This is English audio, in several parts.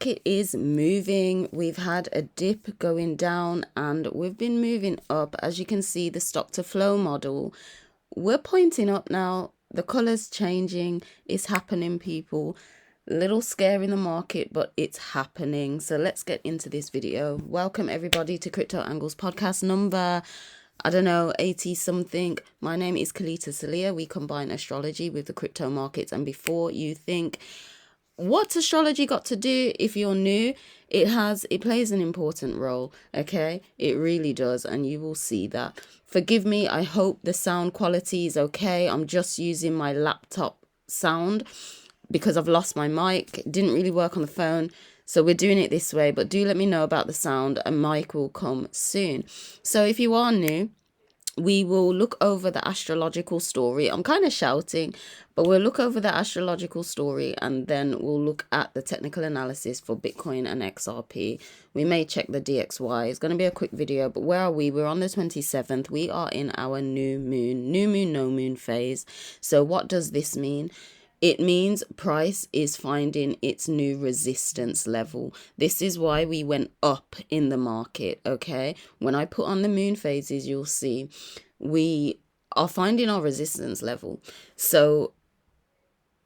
It is moving. We've had a dip going down and we've been moving up. As you can see, the stock to flow model, we're pointing up now. The colors changing. It's happening, people. Little scare in the market, but it's happening. So let's get into this video. Welcome everybody to Crypto Angles podcast number, I don't know, 80 something. My name is Kelita, Sahliah. We combine astrology with the crypto markets. And before you think, what's astrology got to do? If you're new, it plays an important role. Okay, it really does, and you will see that. Forgive me, I hope the sound quality is okay. I'm just using my laptop sound because I've lost my mic. It didn't really work on the phone, so we're doing it this way. But do let me know about the sound. A mic will come soon. So if you are new, we will look over the astrological story. I'm kind of shouting, but we'll look over the astrological story and then we'll look at the technical analysis for Bitcoin and XRP. We may check the DXY. It's going to be a quick video, but where are we? We're on the 27th. We are in our new moon, no moon phase. So what does this mean? It means price is finding its new resistance level. This is why we went up in the market, okay? When I put on the moon phases, you'll see we are finding our resistance level. So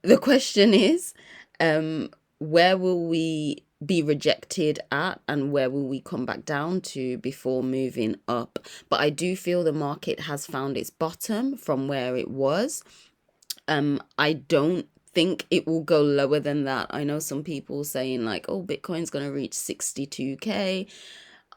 the question is, where will we be rejected at and where will we come back down to before moving up? But I do feel the market has found its bottom from where it was. I don't think it will go lower than that. I know some people saying like, oh, Bitcoin's going to reach 62K.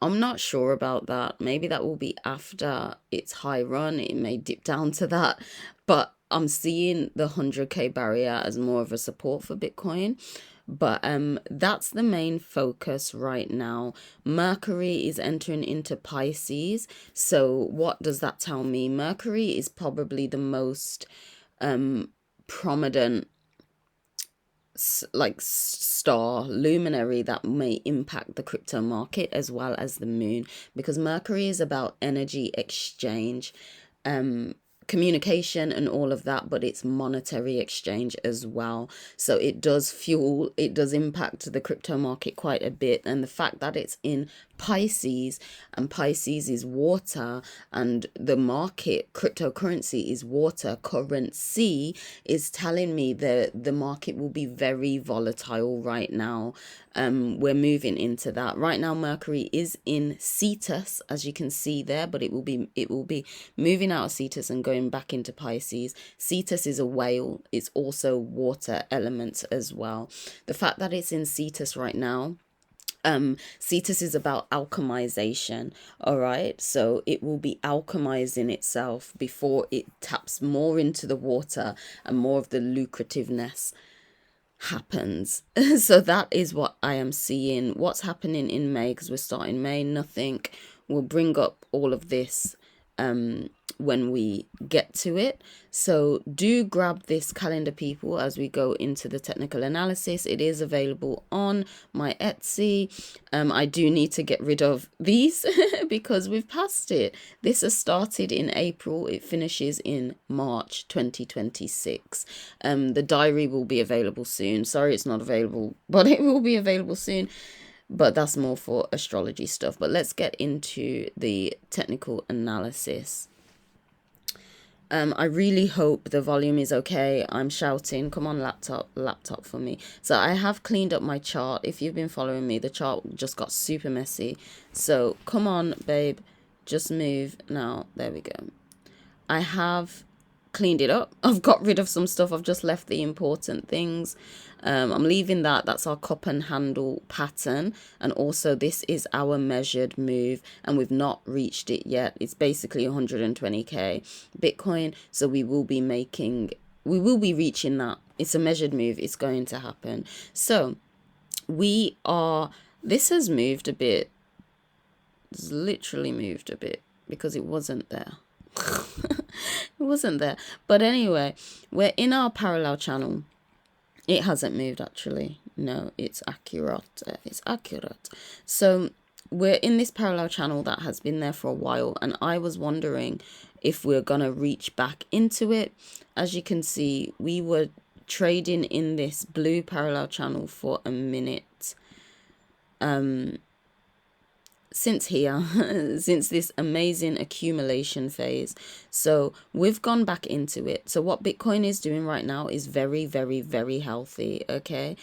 I'm not sure about that. Maybe that will be after its high run. It may dip down to that. But I'm seeing the 100K barrier as more of a support for Bitcoin. But that's the main focus right now. Mercury is entering into Pisces. So what does that tell me? Mercury is probably the most prominent like star luminary that may impact the crypto market as well as the moon, because Mercury is about energy exchange, communication and all of that, but it's monetary exchange as well. So it does impact the crypto market quite a bit. And the fact that it's in Pisces, and Pisces is water, and the market, cryptocurrency, is water currency, is telling me that the market will be very volatile right now. We're moving into that right now. Mercury is in Cetus, as you can see there, but it will be moving out of Cetus and going back into Pisces. Cetus is a whale. It's also water elements as well. The fact that it's in Cetus right now, Cetus is about alchemization. All right, so it will be alchemizing itself before it taps more into the water and more of the lucrativeness happens. So that is what I am seeing. What's happening in May, because we're starting May, nothing. We'll bring up all of this when we get to it. So do grab this calendar, people, as we go into the technical analysis. It is available on my Etsy. I do need to get rid of these because we've passed it. This has started in April. It finishes in March 2026. The diary will be available soon. Sorry, it's not available, but it will be available soon. But that's more for astrology stuff. But let's get into the technical analysis. I really hope the volume is okay. I'm shouting. Come on, laptop for me. So I have cleaned up my chart. If you've been following me, the chart just got super messy. So come on, babe, just move now. There we go. I have cleaned it up. I've got rid of some stuff. I've just left the important things. I'm leaving that. That's our cup and handle pattern. And also this is our measured move, and we've not reached it yet. It's basically 120K Bitcoin. So we will be reaching that. It's a measured move. It's going to happen. So this has moved a bit. It's literally moved a bit because it wasn't there. It wasn't there. But anyway, we're in our parallel channel. It hasn't moved, actually. No, it's accurate. It's accurate. So we're in this parallel channel that has been there for a while, and I was wondering if we're gonna reach back into it. As you can see, we were trading in this blue parallel channel for a minute. since here, since this amazing accumulation phase. So we've gone back into it. So what Bitcoin is doing right now is very, very, very healthy. Okay.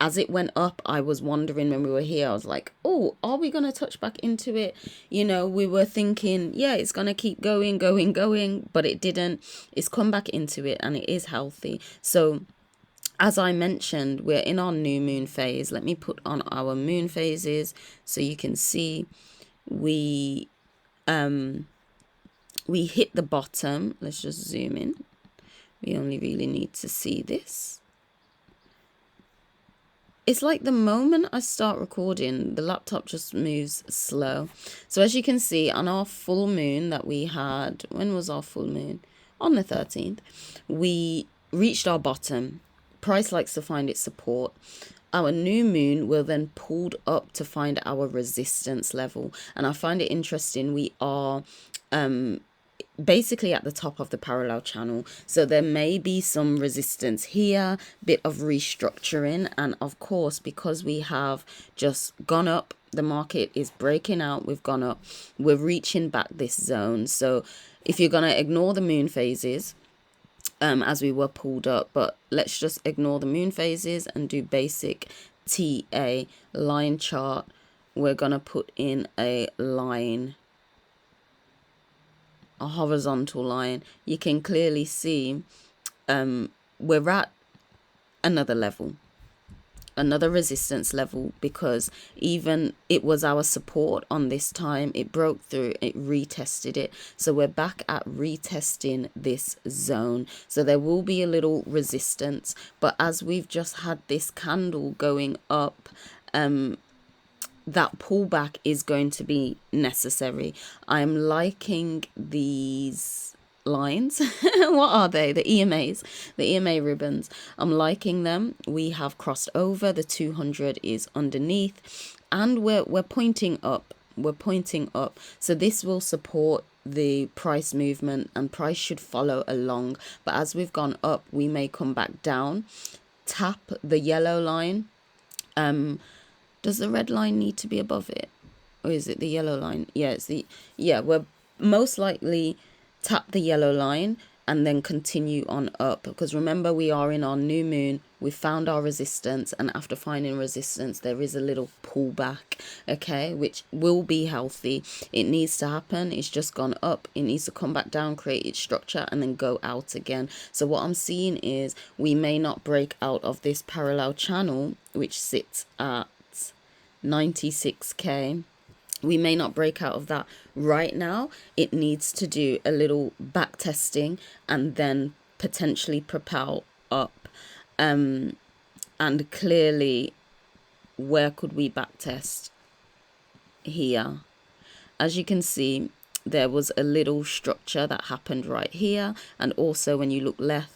As it went up, I was wondering when we were here, I was like, oh, are we going to touch back into it? You know, we were thinking, yeah, it's going to keep going, but it didn't. It's come back into it and it is healthy. So as I mentioned, we're in our new moon phase. Let me put on our moon phases so you can see we hit the bottom. Let's just zoom in. We only really need to see this. It's like the moment I start recording, the laptop just moves slow. So as you can see on our full moon that we had, when was our full moon? On the 13th, we reached our bottom. Price likes to find its support. Our new moon will then pulled up to find our resistance level. And I find it interesting. We are basically at the top of the parallel channel, so there may be some resistance here, bit of restructuring, and of course because we have just gone up, the market is breaking out, we've gone up, we're reaching back this zone. So if you're going to ignore the moon phases, as we were pulled up, but let's just ignore the moon phases and do basic TA line chart. We're going to put in a line, a horizontal line. You can clearly see we're at another level, another resistance level, because even it was our support on this time, it broke through, it retested it, so we're back at retesting this zone. So there will be a little resistance, but as we've just had this candle going up, that pullback is going to be necessary. I'm liking these lines. What are they? The EMA ribbons. I'm liking them. We have crossed over. The 200 is underneath, and we're pointing up. We're pointing up. So this will support the price movement, and price should follow along. But as we've gone up, we may come back down, tap the yellow line. Does the red line need to be above it? Or is it the yellow line? We're most likely tap the yellow line and then continue on up. Because remember, we are in our new moon. We found our resistance. And after finding resistance, there is a little pullback, okay, which will be healthy. It needs to happen. It's just gone up. It needs to come back down, create its structure, and then go out again. So what I'm seeing is we may not break out of this parallel channel, which sits at 96k. We may not break out of that right now. It needs to do a little back testing and then potentially propel up. And clearly, where could we back test? Here. As you can see, there was a little structure that happened right here, and also when you look left,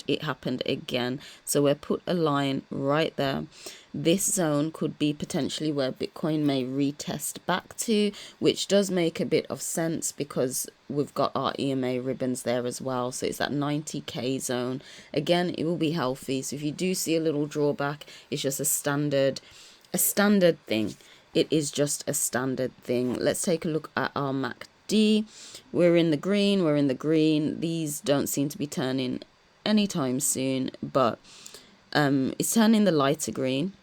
it happened again. So we'll put a line right there. This zone could be potentially where Bitcoin may retest back to, which does make a bit of sense because we've got our EMA ribbons there as well. So it's that 90k zone. Again, it will be healthy. So if you do see a little drawback, it's just a standard thing. It is just a standard thing. Let's take a look at our MACD. We're in the green. These don't seem to be turning anytime soon, but it's turning the lighter green.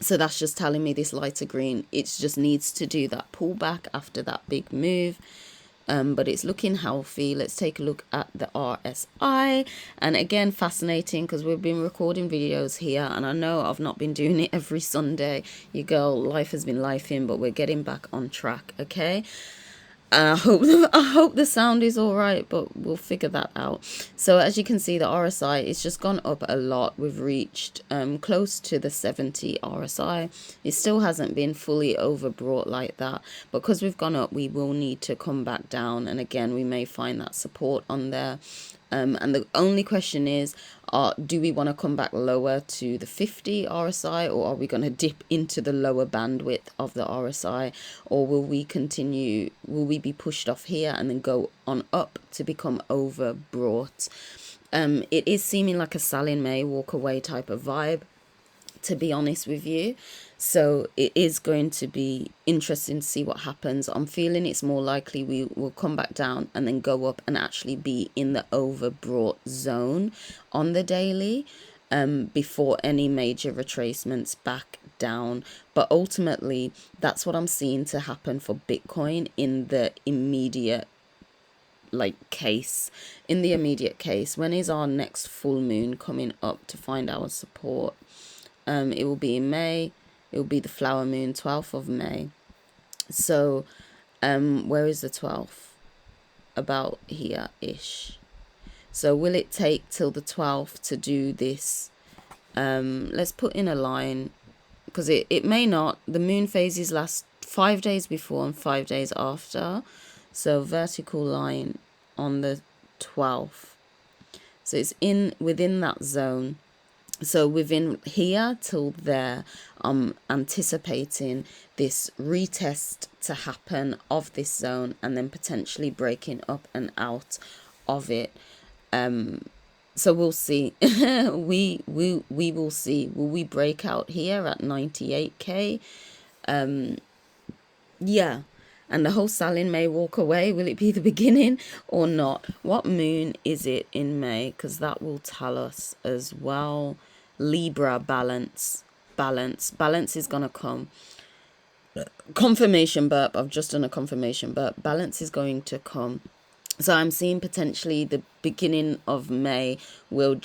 So that's just telling me this lighter green, it just needs to do that pullback after that big move. But it's looking healthy. Let's take a look at the RSI. And again, fascinating because we've been recording videos here, and I know I've not been doing it every Sunday. Your girl, life has been lifing, but we're getting back on track, okay? I hope the sound is all right, but we'll figure that out. So as you can see, the RSI, it's just gone up a lot. We've reached close to the 70 RSI. It still hasn't been fully overbrought like that, but because we've gone up, we will need to come back down, and again, we may find that support on there. And the only question is, do we want to come back lower to the 50 RSI, or are we going to dip into the lower bandwidth of the RSI, or will we be pushed off here and then go on up to become overbrought? It is seeming like a Sahliah May walk away type of vibe to be honest with you. So it is going to be interesting to see what happens. I'm feeling it's more likely we will come back down and then go up and actually be in the overbought zone on the daily, before any major retracements back down. But ultimately, that's what I'm seeing to happen for Bitcoin in the immediate case. In the immediate case, when is our next full moon coming up to find our support? It will be in May. It will be the flower moon, 12th of May. So where is the 12th? About here ish. So will it take till the 12th to do this? Let's put in a line, because it may not. The moon phases last 5 days before and 5 days after. So vertical line on the 12th. So it's within that zone. So within here till there, I'm anticipating this retest to happen of this zone and then potentially breaking up and out of it. So we'll see. we will see. Will we break out here at 98k? Yeah. And the whole Salin may walk away. Will it be the beginning or not? What moon is it in May? Because that will tell us as well. Libra, balance. Balance is going to come. Confirmation burp. I've just done a confirmation burp. Balance is going to come. So I'm seeing potentially the beginning of May will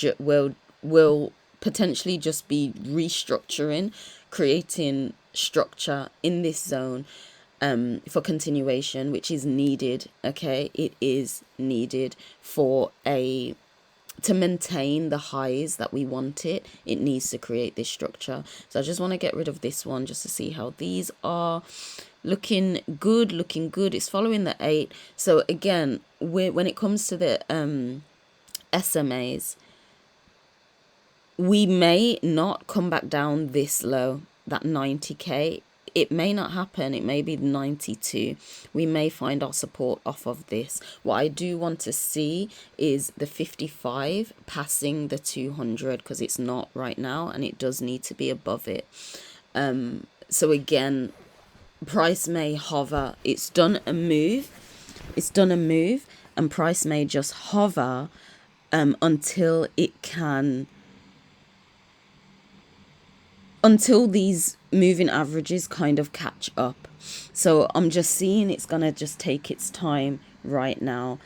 potentially just be restructuring, creating structure in this zone, for continuation, which is needed. Okay, it is needed to maintain the highs that we want. It needs to create this structure. So I just want to get rid of this one just to see how these are looking good. It's following the 8. So again, when it comes to the SMAs, we may not come back down this low, that 90k. It may not happen. It may be 92. We may find our support off of this. What I do want to see is the 55 passing the 200, because it's not right now and it does need to be above it. So again, price may hover. It's done a move, and price may just hover until these moving averages kind of catch up. So I'm just seeing it's gonna just take its time right now.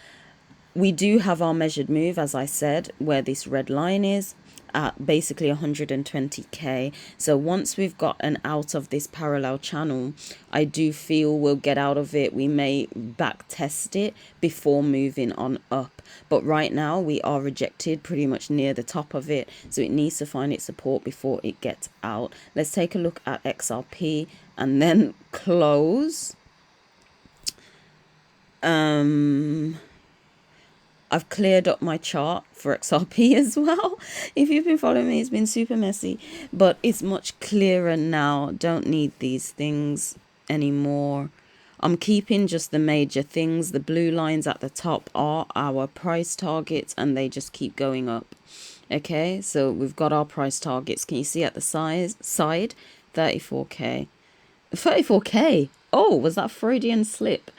We do have our measured move, as I said, where this red line is at basically 120k. So once we've gotten out of this parallel channel, I do feel we'll get out of it. We may back test it before moving on up. But right now we are rejected pretty much near the top of it. So it needs to find its support before it gets out. Let's take a look at XRP and then close. I've cleared up my chart for XRP as well. If you've been following me, it's been super messy, but it's much clearer now. Don't need these things anymore. I'm keeping just the major things. The blue lines at the top are our price targets and they just keep going up. Okay, so we've got our price targets. Can you see at the side? 34k. 34k. Oh, was that Freudian slip?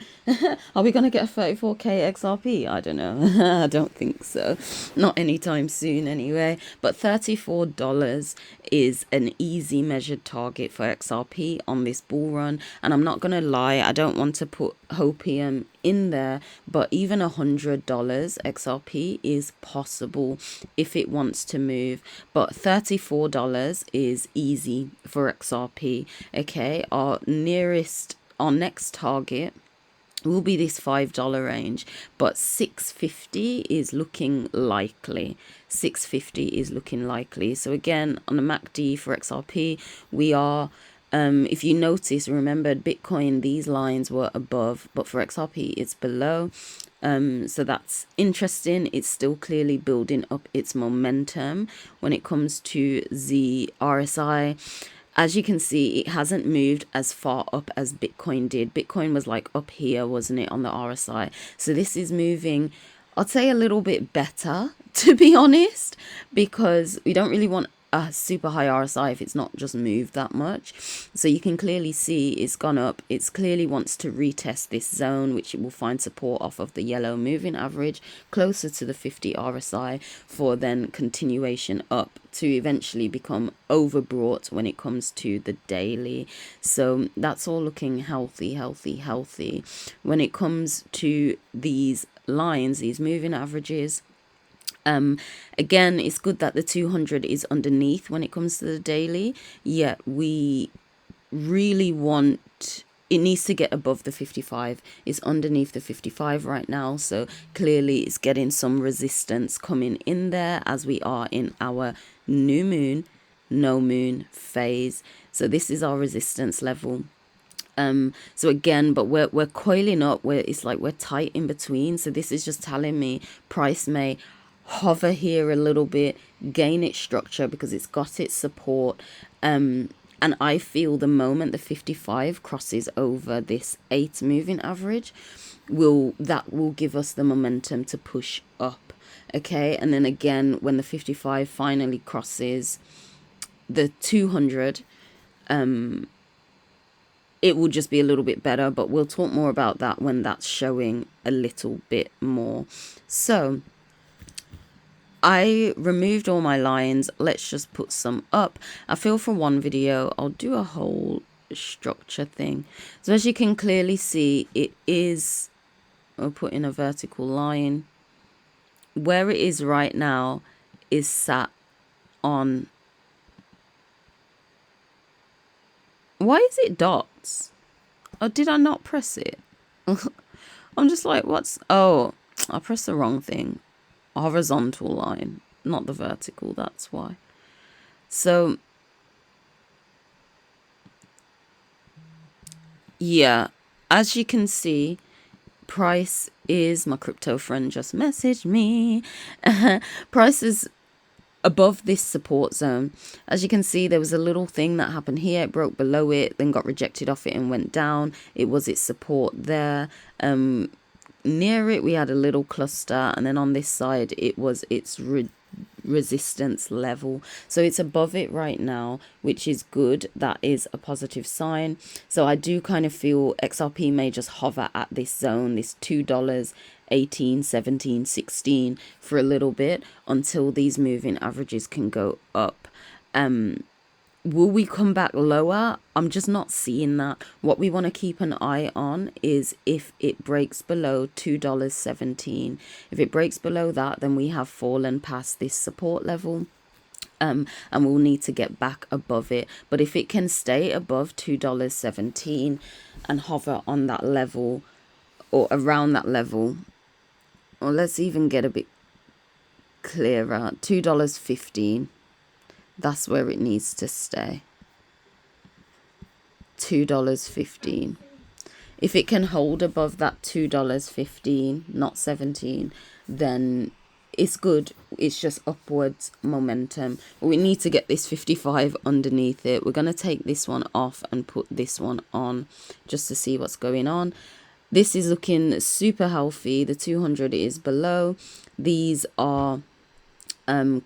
Are we going to get a 34k XRP? I don't know. I don't think so. Not anytime soon anyway. But $34 is an easy measured target for XRP on this bull run. And I'm not going to lie, I don't want to put hopium in there, but even $100 XRP is possible if it wants to move. But $34 is easy for XRP. Okay, our next target will be this $5 range, but $6.50 is looking likely. $6.50 is looking likely. So again, on the MACD for XRP, we are if you notice, remember Bitcoin, these lines were above, but for XRP it's below. So that's interesting. It's still clearly building up its momentum. When it comes to the RSI, as you can see, it hasn't moved as far up as Bitcoin did. Bitcoin was like up here, wasn't it, on the RSI? So this is moving, I'd say, a little bit better, to be honest, because we don't really want a super high RSI if it's not just moved that much. So you can clearly see it's gone up. It's clearly wants to retest this zone, which it will find support off of the yellow moving average closer to the 50 RSI for then continuation up to eventually become overbought when it comes to the daily. So that's all looking healthy. When it comes to these lines, these moving averages, again, it's good that the 200 is underneath when it comes to the daily, yet we really want it needs to get above the 55. It's underneath the 55 right now, so clearly it's getting some resistance coming in there as we are in our new moon, no moon phase. So this is our resistance level. So again, but we're coiling up where it's like we're tight in between. So this is just telling me price may hover here a little bit, gain its structure because it's got its support. And I feel the moment the 55 crosses over this 8 moving average, will give us the momentum to push up. Okay, and then again, when the 55 finally crosses the 200, it will just be a little bit better, but we'll talk more about that when that's showing a little bit more. So I removed all my lines. Let's just put some up. I feel for one video I'll do a whole structure thing. So as you can clearly see, it is, I'll put in a vertical line. Where it is right now is sat on, why is it dots? Oh, did I not press it? I'm just like, what's, oh, I pressed the wrong thing. Horizontal line, not the vertical, that's why. So yeah, as you can see, price is, my crypto friend just messaged me. Price is above this support zone. As you can see, there was a little thing that happened here. It broke below it, then got rejected off it and went down. It was its support there. Near it we had a little cluster, and then on this side it was its resistance level. So it's above it right now, which is good. That is a positive sign. So I do kind of feel XRP may just hover at this zone, this $2 18, 17, 16 for a little bit until these moving averages can go up. Will we come back lower? I'm just not seeing that. What we want to keep an eye on is if it breaks below $2.17. If it breaks below that, then we have fallen past this support level. And we'll need to get back above it. But if it can stay above $2.17 and hover on that level or around that level, or let's even get a bit clearer, $2.15. That's where it needs to stay. $2.15. If it can hold above that $2.15, not 17, then it's good. It's just upwards momentum. We need to get this 55 underneath it. We're going to take this one off and put this one on just to see what's going on. This is looking super healthy. The 200 is below. These are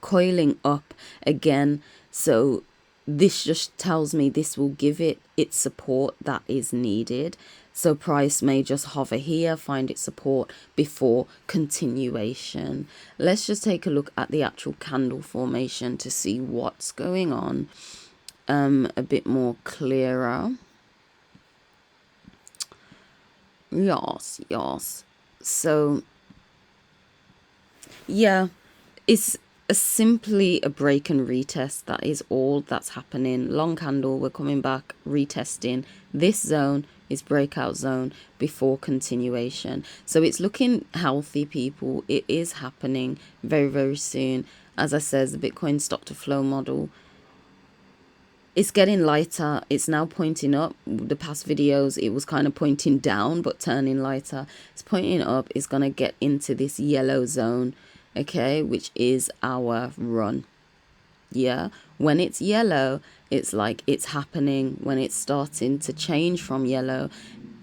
coiling up again, so this just tells me this will give it its support that is needed. So price may just hover here, find its support before continuation. Let's just take a look at the actual candle formation to see what's going on a bit more clearer. Yes. So yeah, it's simply a break and retest. That is all that's happening. Long candle, we're coming back, retesting. This zone is breakout zone before continuation. So it's looking healthy, people. It is happening very soon. As I said, the Bitcoin stock to flow model, it's getting lighter. It's now pointing up. The past videos it was kind of pointing down but turning lighter. It's pointing up. It's going to get into this yellow zone, okay, which is our run. Yeah, when it's yellow, it's like it's happening. When it's starting to change from yellow,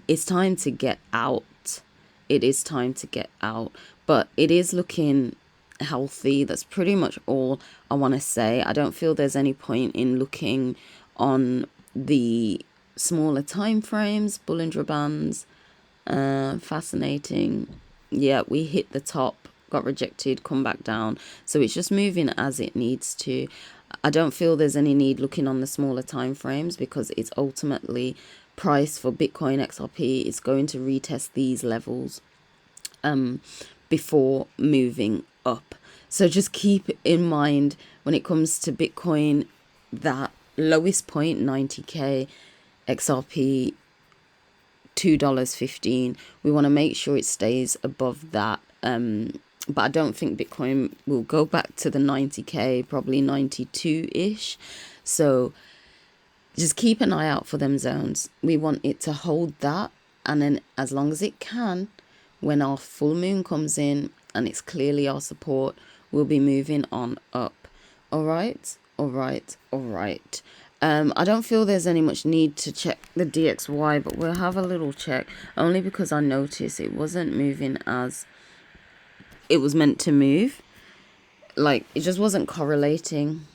it's time to get out. It is time to get out. But it is looking healthy. That's pretty much all I want to say. I don't feel there's any point in looking on the smaller time frames. Bollinger Bands, fascinating. Yeah, we hit the top, got rejected, come back down. So it's just moving as it needs to. I don't feel there's any need looking on the smaller time frames because it's ultimately price for Bitcoin XRP. It's going to retest these levels before moving up. So just keep in mind when it comes to Bitcoin, that lowest point, 90k, XRP $2.15. We want to make sure it stays above that. But I don't think Bitcoin will go back to the 90k, probably 92-ish. So just keep an eye out for them zones. We want it to hold that, and then as long as it can, when our full moon comes in and it's clearly our support, we'll be moving on up. All right. I don't feel there's any much need to check the DXY, but we'll have a little check, only because I noticed it wasn't moving as it was meant to move. Like, it just wasn't correlating.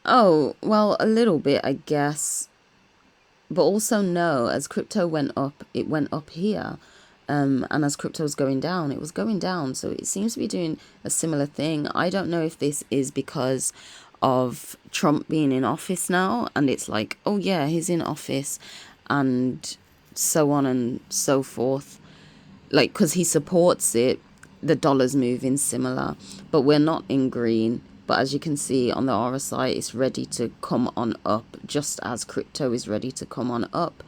Oh, well, a little bit, I guess. But also no, as crypto went up, it went up here. And as crypto was going down, it was going down. So it seems to be doing a similar thing. I don't know if this is because of Trump being in office now, and it's like, oh yeah, he's in office, and so on and so forth. Like, because he supports it, the dollar's moving similar, but we're not in green. But as you can see on the RSI, it's ready to come on up, just as crypto is ready to come on up.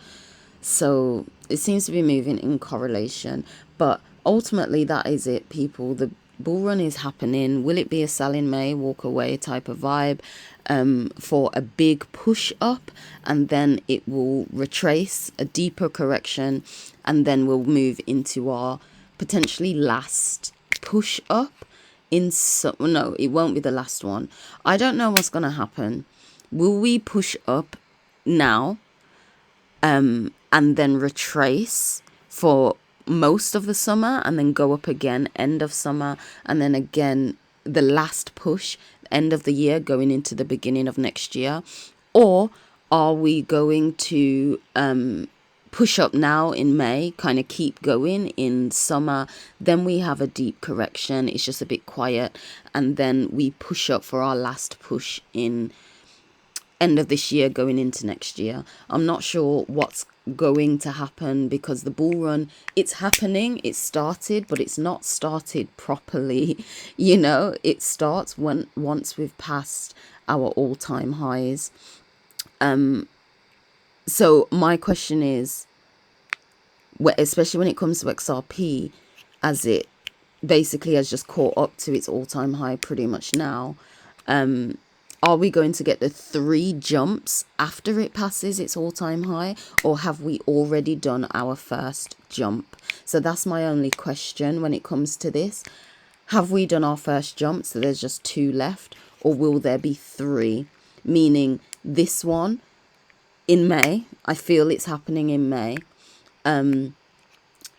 So it seems to be moving in correlation. But ultimately, that is it, people. The bull run is happening. Will it be a sell in May, walk away type of vibe, for a big push up, and then it will retrace, a deeper correction, and then we'll move into our potentially last push up? No, it won't be the last one. I don't know what's going to happen. Will we push up now, and then retrace for most of the summer, and then go up again end of summer, and then again the last push end of the year going into the beginning of next year? Or are we going to push up now in May, kind of keep going in summer, then we have a deep correction, it's just a bit quiet, and then we push up for our last push in end of this year going into next year? I'm not sure what's going to happen, because the bull run, it's happening, it started, but it's not started properly. It starts once we've passed our all-time highs. So my question is, especially when it comes to XRP, as it basically has just caught up to its all-time high pretty much now, are we going to get the 3 jumps after it passes its all-time high, or have we already done our first jump? So that's my only question when it comes to this. Have we done our first jump, so there's just 2 left, or will there be 3? Meaning this one in May, I feel it's happening in May, and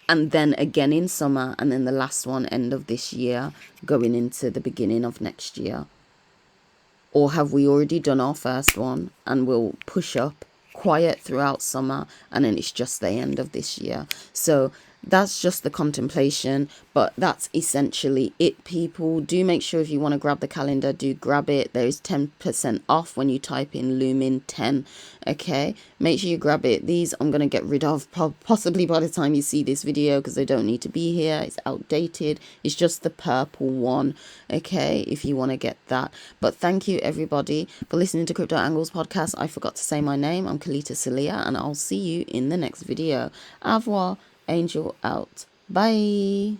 then again in summer, and then the last one end of this year going into the beginning of next year. Or have we already done our first one and we'll push up quiet throughout summer, and then it's just the end of this year? So that's just the contemplation, but that's essentially it, people. Do make sure, if you want to grab the calendar, do grab it. There is 10% off when you type in Lumin10. Okay, make sure you grab it. These I'm going to get rid of possibly by the time you see this video, because they don't need to be here. It's outdated. It's just the purple one, okay, if you want to get that. But thank you everybody for listening to Crypto Angles podcast. I forgot to say my name. I'm Kelita Sahliah, and I'll see you in the next video. Au revoir. Angel out. Bye.